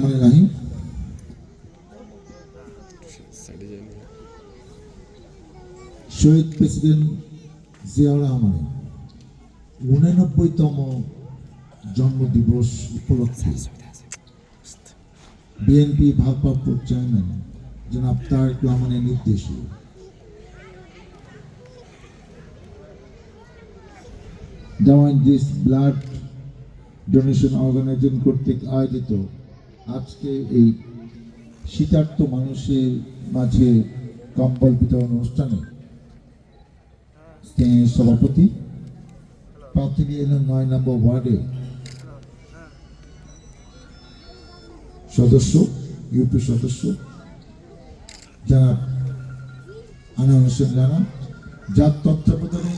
রহমানির রহিম। শহীদ প্রেসিডেন্ট জিয়াউর রহমানের 89তম জন্মদিবস উপলক্ষে বিএনপি ভারপ্রাপ্ত চেয়ারম্যান জনাব তারেক রহমানের নির্দেশে Jamaat this blood donation organisation কর্তৃক আয়োজিত আজকে এই শীতার্ত মানুষের মাঝে কম্বল বিতরণ অনুষ্ঠানে সভাপতি প্রার্থী এলেন 9 নম্বর ওয়ার্ডে সদস্য ইউপি সদস্য জনাব আনোয়ার হোসেন রানা, যার তত্ত্বাবধানে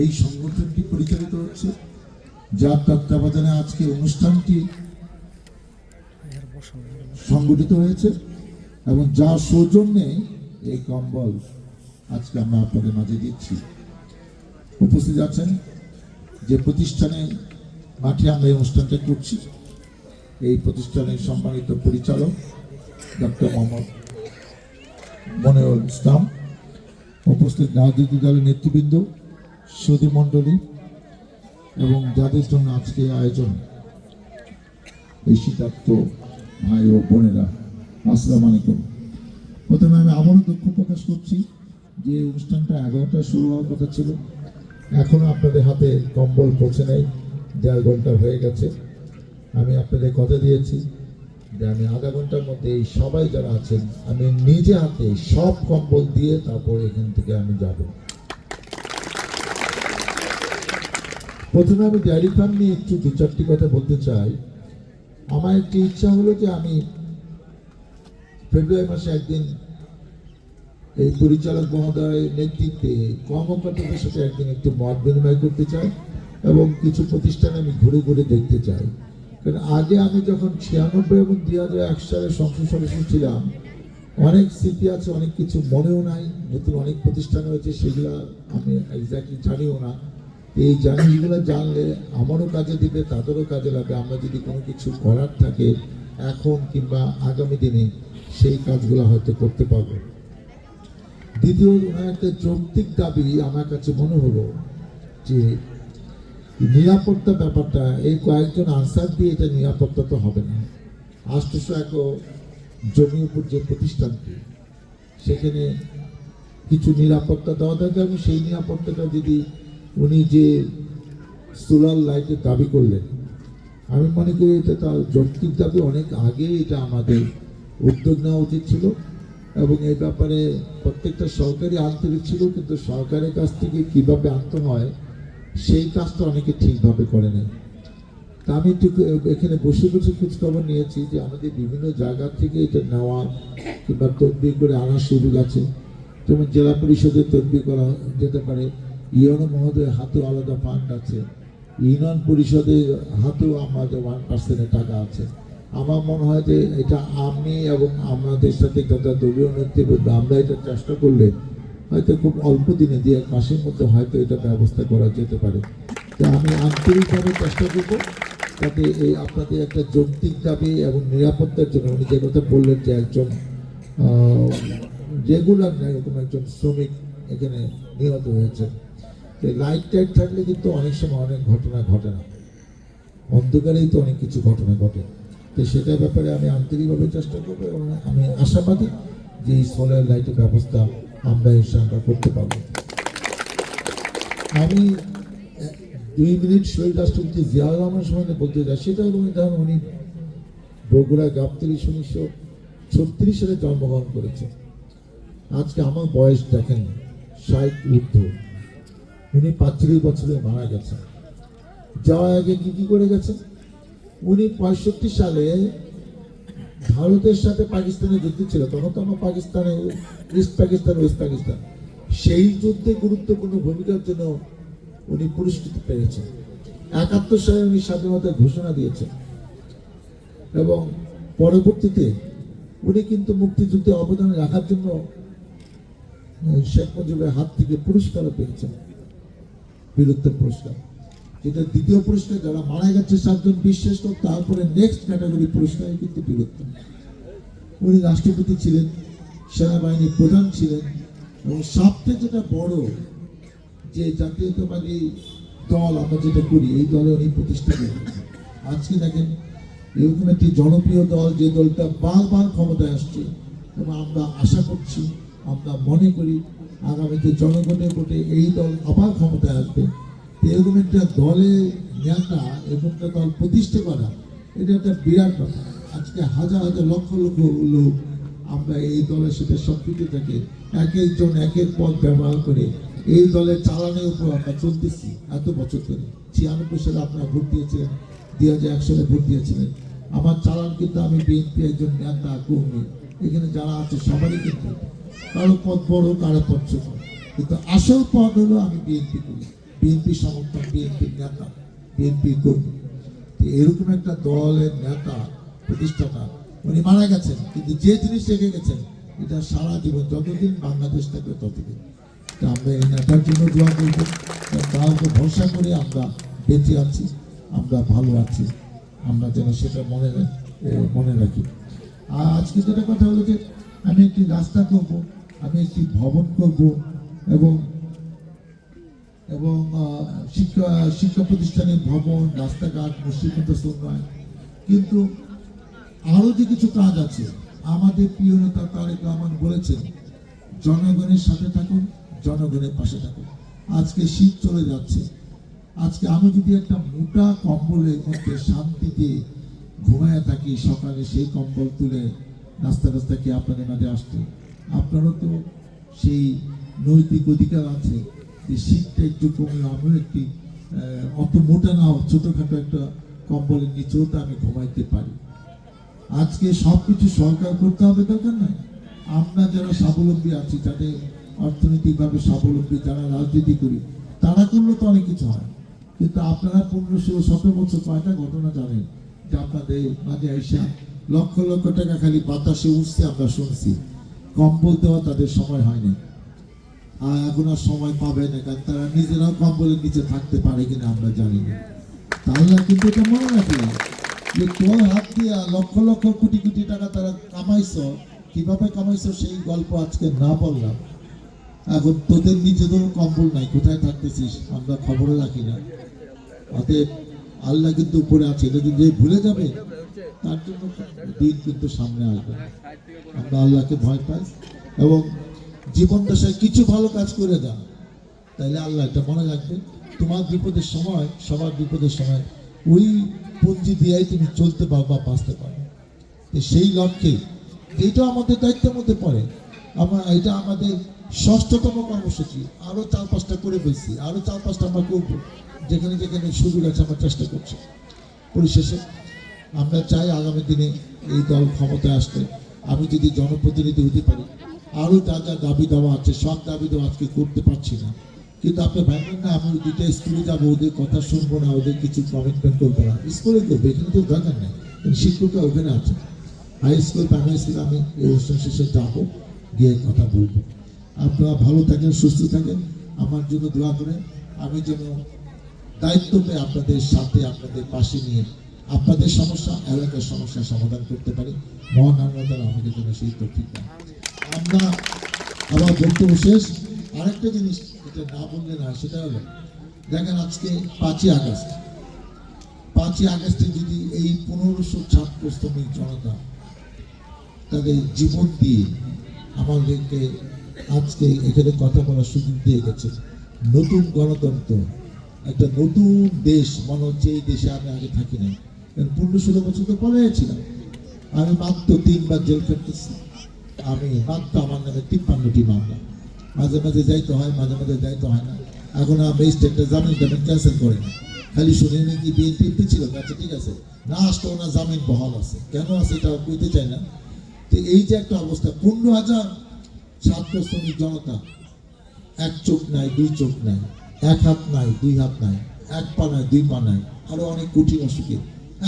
এই সংগঠনটি পরিচালিত হচ্ছে, যার তত্ত্বাবধানে আজকে অনুষ্ঠানটি সংগঠিত হয়েছে এবং যার সৌজন্যে এই কম্বল আজকে আমরা আপনাদের মাঝে দিচ্ছি। উপস্থিত আছেন যে প্রতিষ্ঠানে মাঠে আমরা এই অনুষ্ঠানটা করছি, এই প্রতিষ্ঠানের সম্মানিত পরিচালক ডক্টর মোহাম্মদ মনিরুল ইসলাম, উপস্থিত রাজনৈতিক দলের নেতৃবৃন্দ, সুধী মণ্ডলী এবং যাদের জন্য আজকে আয়োজন, এই শীতার্থ ভাই ও বোনেরা, আসসালামু আলাইকুম। প্রথমে আমি আবারও দুঃখ প্রকাশ করছি যে অনুষ্ঠানটা 11টায় শুরু হওয়ার কথা ছিল, এখনো আপনাদের হাতে কম্বল পৌঁছে নেই, 1.5 ঘন্টা হয়ে গেছে। আমি আপনাদের কথা দিয়েছি যে আমি আধা ঘন্টার মধ্যে এই সবাই যারা আছেন আমি নিজে হাতে সব কম্বল দিয়ে তারপর এখান থেকে আমি যাব। প্রথমে আমি ডেয়ারি ফার্ম নিয়ে একটু 2-4টি কথা বলতে চাই। আমার একটি ইচ্ছা হলো যে আমি ফেব্রুয়ারি মাসে একদিন এই পরিচালক মহোদয়ের নেতৃত্বে কর্মকর্তাদের সাথে একদিন একটু মত বিনিময় করতে চাই এবং কিছু প্রতিষ্ঠানে আমি ঘুরে ঘুরে দেখতে চাই। কারণ আগে আমি যখন 96 এবং 2001 সালে সংসদ সদস্য ছিলাম, অনেক স্মৃতি আছে, অনেক কিছু মনেও নাই, নতুন অনেক প্রতিষ্ঠান হয়েছে, সেগুলো আমি এক্স্যাক্টলি জানিও না। এই জিনিসগুলো জানলে আমারও কাজে দিবে, তাদেরও কাজে লাগবে। আমরা যদি কোনো কিছু করার থাকে এখন কিংবা আগামী দিনে সেই কাজগুলো হয়তো করতে পারবো। দ্বিতীয় একটা যৌক্তিক দাবি আমার কাছে মনে হলো যে নিরাপত্তা ব্যাপারটা, এই কয়েকজন আনসার দিয়ে এটা নিরাপত্তা তো হবে না। 800 একর জমির উপর যে প্রতিষ্ঠানটি, সেখানে কিছু নিরাপত্তা দেওয়া থাকে এবং সেই নিরাপত্তাটা যদি উনি যে সোলার লাইটের দাবি করলেন, আমি মনে করি এটা তার যৌক্তিক দাবি। অনেক আগে এটা আমাদের উদ্যোগ নেওয়া উচিত ছিল এবং এই ব্যাপারে প্রত্যেকটা সরকারি আন্তরিক ছিল, কিন্তু সরকারের কাছ থেকে কীভাবে আনতে হয় সেই কাজটা অনেকে ঠিকভাবে করে নেয়। তা আমি একটু এখানে বসে বসে খোঁজখবর নিয়েছি যে আমাদের বিভিন্ন জায়গা থেকে এটা নেওয়া কিংবা তদবির করে আনার সুযোগ আছে। যেমন জেলা পরিষদের তদবির করা যেতে পারে, ইউনো মহোদয়ের হাতেও আলাদা ফান্ড আছে, ইউনিয়ন পরিষদের হাতেও আমাদের 1% টাকা আছে। আমার মনে হয় যে এটা আমি এবং আমাদের সাথে যারা দলীয় নেতৃবৃন্দ আমরা এটা চেষ্টা করলে হয়তো খুব অল্প দিনে 2-1 মাসের মধ্যে হয়তো এটা ব্যবস্থা করা যেতে পারে। তো আমি আন্তরিকভাবে চেষ্টা করব যাতে এই আপনাদের একটা যৌক্তিক দাবি এবং নিরাপত্তার জন্য উনি যে কথা বললেন যে একজন রেগুলার না, এরকম একজন শ্রমিক এখানে নিহত হয়েছে। লাইট টাইট থাকলে কিন্তু অনেক সময় অনেক ঘটনা ঘটে না, অন্ধকারেই তো অনেক কিছু ঘটনা ঘটে। তো সেটার ব্যাপারে আমি আন্তরিকভাবে চেষ্টা করবো এবং আমি আশাবাদী যে এই সোলার লাইটের ব্যবস্থা আমরা ইনশাআল্লাহ করতে পারবো। আমি 2 মিনিট শহীদ রাষ্ট্রপতি জিয়াউর রহমানের সম্বন্ধে বলতে চাই। সেটা হলো উনি বগুড়া গাবতলী 1936 সালে জন্মগ্রহণ করেছে। আজকে আমার বয়স দেখেন 60 ঊর্ধ্ব, উনি 45 বছরে মারা গেছেন। যাওয়ার আগে কি করে গেছেন? উনি 65 সালে ভারতের সাথে পাকিস্তানের যুদ্ধ ছিল, তখন তো আমার পাকিস্তানে ইস্ট পাকিস্তান ওয়েস্ট পাকিস্তান, সেই যুদ্ধে গুরুত্বপূর্ণ ভূমিকার জন্য উনি পুরস্কৃত পেয়েছেন। 71 সালে উনি স্বাধীনতার ঘোষণা দিয়েছেন এবং পরবর্তীতে উনি কিন্তু মুক্তিযুদ্ধে অবদান রাখার জন্য শেখ মুজিবের হাত থেকে পুরস্কারও পেয়েছেন, বীরত্ব পুরস্কার। যেটা দ্বিতীয় পুরস্কার, যারা মারা গেছে 7 জন বীরশ্রেষ্ঠ, তারপরে নেক্সট ক্যাটাগরি পুরস্কার কিন্তু বীরত্ব। উনি রাষ্ট্রপতি ছিলেন, সেনাবাহিনীর প্রধান ছিলেন, এবং সবচেয়ে যেটা বড় যে জাতীয়তাবাদী দল আমরা যেটা করি, এই দলে উনি প্রতিষ্ঠা করেছেন। আজকে দেখেন এরকম একটি জনপ্রিয় দল, যে দলটা বারবার ক্ষমতায় আসছে, এবং আমরা আশা করছি, আমরা মনে করি আগামীতে জনগণের ভোটে এই দল আবার ক্ষমতায় আসবে। এরকম একটা দলের নেতা, এরকম একটা দল প্রতিষ্ঠা করা, এটা একটা বিরাট কথা। আজকে হাজার হাজার লক্ষ লক্ষ লোক আমরা এই দলের সাথে সম্পৃক্ত থাকে, এক একজন এক এক পদ ব্যবহার করে এই দলের চালানোর উপর আমরা চলতেছি এত বছর ধরে। 96 সালে আপনারা ভোট দিয়েছিলেন, 2001 সালে ভোট দিয়েছিলেন। আমার চালান কিন্তু, আমি বিএনপি একজন নেতা কর্মী, এখানে যারা আছে সবারই কিন্তু কারো পদ বড়, কারো পদ ছোট, কিন্তু আসল পদ হলো আমি বিএনপি করি, বিএনপি সমর্থক, বিএনপির নেতা, বিএনপি কর্মী। এরকম একটা দলের নেতা, প্রতিষ্ঠাতা, উনি মারা গেছেন, কিন্তু যে জিনিস রেখে গেছেন এটা সারা জীবন, যতদিন বাংলাদেশ থাকবে ততদিন। আমরা এই নেতার জন্য দোয়া করব, তার উপর ভরসা করে আমরা বেঁচে আছি, আমরা ভালো আছি, আমরা যেন সেটা মনে রাখি। আর আজকে যেটা কথা হলো যে আমি একটি রাস্তা করব, আমি একটি ভবন করব, এবং এবং শিক্ষা প্রতিষ্ঠানের ভবন, রাস্তাঘাট, মসজিদ উন্নয়ন, কিন্তু আরও যে কিছু কাজ আছে। আমাদের প্রিয় নেতা তারেক রহমান বলেছেন, জনগণের সাথে থাকুন, জনগণের পাশে থাকুন। আজকে শীত চলে যাচ্ছে, আজকে আমি যদি একটা মোটা কম্বলের মধ্যে শান্তিতে ঘুমায় থাকি, সকালে সেই কম্বল তুলে রাস্তা রাস্তাকে আপনাদের মাঝে আসতে, আপনারও তো সেই নৈতিক অধিকার আছে যে শীতটা একটু কমলে আমিও একটি অত মোটা না হোক, ছোটোখাটো একটা কম্বলের নিচেও তো আমি ঘুমাইতে পারি। আজকে সব কিছু সরকার করতে হবে দরকার নাই। আমরা যারা স্বাবলম্বী আছি, যাদের অর্থনৈতিকভাবে স্বাবলম্বী, যারা রাজনীতি করি, তারা করলে তো অনেক কিছু হয়। কিন্তু আপনারা 15-16-17 বছর কয়টা ঘটনা জানেন যে আপনাদের মাঝে আইসা লক্ষ লক্ষ টাকা খালি বাতাসে উঠছে, আমরা শুনছি, কম্বল দেওয়া তাদের সময় হয়নি, আর এখন আর সময় পাবে না, কারণ তারা নিজেরাও কম্বলের নিচে থাকতে পারে কিনা আমরা জানি না। তাহলে কিন্তু এটা মনে রাখলাম যে তোর হাত দিয়া লক্ষ লক্ষ কোটি কোটি টাকা তারা কামাইছ, কিভাবে কামাইছ সেই গল্প আজকে না বললাম। এখন তোদের নিজেদেরও কম্বল নাই, কোথায় থাকতেছিস আমরা খবরও রাখি না। অতএব আল্লাহ কিন্তু উপরে আছে, এটা যদি ভুলে যাবে তার জন্য দিন কিন্তু সামনে আসবে। আমরা আল্লাহকে ভয় পাই, এবং জীবন দশায় কিছু ভালো কাজ করে যান, তাইলে আল্লাহ এটা মনে রাখবে। তোমার বিপদের সময়, সবার বিপদের সময় ওই পুঁজি দিয়েই তুমি চলতে পারবা, বাঁচতে পারবে। সেই লক্ষ্যে এইটা আমাদের দায়িত্বের মধ্যে পড়ে। এটা আমাদের 6ষ্ঠতম কর্মসূচি, আরও 4-5টা করে ফেলছি, আরও 4-5টা আমরা করবো, যেখানে যেখানে সুযোগ আছে আমরা চেষ্টা করছি। পরিশেষে আমরা চাই আগামী দিনে এই দল ক্ষমতায় আসতে, আমি যদি জনপ্রতিনিধি হতে পারি, আরও যা যা দাবি দেওয়া আছে সব দাবি দেওয়া আজকে করতে পারছি না, কিন্তু আপনি ভাববেন না আমি ওই 2টা স্কুলে যাবো, ওদের কথা শুনবো না, ওদের কিছু কমিটমেন্ট করবো না। স্কুলে করবো, এখানে তো দরকার নেই, শিক্ষকরা ওখানে আছে। হাই স্কুল, প্রাইমারি স্কুল আমি এই অনুষ্ঠান শেষে যাবো, গিয়ে কথা বলবো। আপনারা ভালো থাকেন, সুস্থ থাকেন, আমার জন্য দোয়া করেন, আমি যেন দায়িত্ব পেয়ে আপনাদের সাথে, আপনাদের পাশে নিয়ে আপনাদের সমস্যা, এলাকার সমস্যার সমাধান করতে পারি। মহান আল্লাহ তাআলা আমাদের জন্য সেই তৌফিক দেন। আমরা আবার বক্তব্য শেষ। আরেকটা জিনিস এটা না বললে না, সেটা হলো দেখেন আজকে 5ই আগস্ট, 5ই আগস্টে যদি এই 1500 ছাত্র শ্রমিক জনতা তাদের জীবন দিয়ে আমাদেরকে আজকে এখানে কথা বলার সুযোগ দিয়ে গেছে, নতুন গণতন্ত্র, একটা নতুন দেশ মনে হচ্ছে, এই দেশে আমি আগে থাকি নাই। 15-16 বছর তো পড়াইছিলাম, আমি মাত্র 3বার জেল কাটতেছি, আমি মাত্র আমার নামে 53টি মামলা, মাঝে মাঝে যাইতে হয়, মাঝে মাঝে যাইতে হয় না। এখন ম্যাজিস্ট্রেটটা জামিন ক্যান্সেল করে না, খালি শুনে নাকি বিএনপি ছিল, আচ্ছা ঠিক আছে, না আসলেও না জামিন বহাল আছে, কেন আছে এটা কইতে চাই না। তো এই যে একটা অবস্থা, 15,000 ছাত্র শ্রমিক জনতা, এক চোখ নাই, দুই চোখ নাই, এক হাত নাই, দুই হাত নাই, এক পা নাই, দুই পা নাই, আরো অনেক কঠিন অসুখে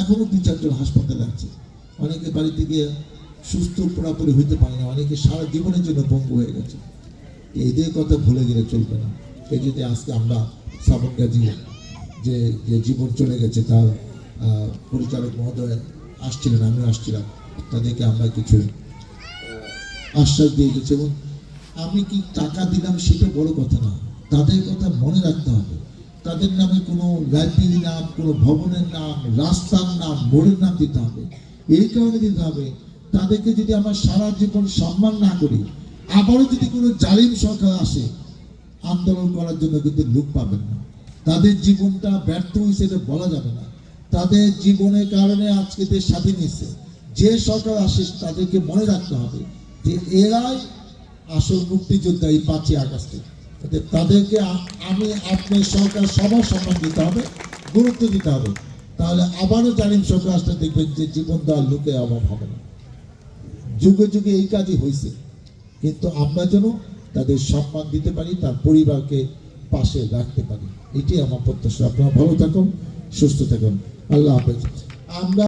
এখনো 2-4 জন হাসপাতালে আছে, অনেকে বাড়ি থেকে সুস্থ পুরাপুরি হইতে পারে না, অনেকে সারা জীবনের জন্য পঙ্গু হয়ে গেছে। এদের কথা ভুলে গেলে চলবে না। এই যদি আজকে আমরা শ্রাবণ গাজী যে যে জীবন চলে গেছে তার পরিচালক মহোদয় আসছিলেন, আমিও আসছিলাম, তাদেরকে আমরা কিছু আশ্বাস দিয়ে গেছি। এবং আমি কি টাকা দিলাম সেটা বড় কথা না, তাদের কথা মনে রাখতে হবে। তাদের নামে কোনো লাইব্রেরির নাম, কোনো ভবনের নাম, রাস্তার নাম, মোড়ের নাম দিতে হবে। এই কারণে দিতে হবে, তাদেরকে যদি আমরা সারা জীবন সম্মান না করি, আবারও যদি কোনো জালিম সরকার আসে, আন্দোলন করার জন্য কিন্তু লোক পাবেন না। তাদের জীবনটা ব্যর্থ হয়েছে এটা বলা যাবে না। তাদের জীবনের কারণে আজকে দেশ স্বাধীন হয়েছে। যে সরকার আসে তাদেরকে মনে রাখতে হবে যে এরাই আসল মুক্তিযোদ্ধা এই 5ই আগস্টে। তাদেরকে আমি, আপনি, সরকার সবার সম্মান দিতে হবে, গুরুত্ব দিতে হবে। তাহলে আবারও জালিম সরকার আসতে দেখবেন যে জীবন দেওয়ার লোকের অভাব হবে না। যুগে যুগে এই কাজই হয়েছে, কিন্তু আমরা যেন তাদের সম্মান দিতে পারি, তার পরিবারকে পাশে রাখতে পারি, এটাই আমার প্রত্যাশা। আপনারা ভালো থাকুন, সুস্থ থাকুন, আল্লাহ হাফেজ। আমরা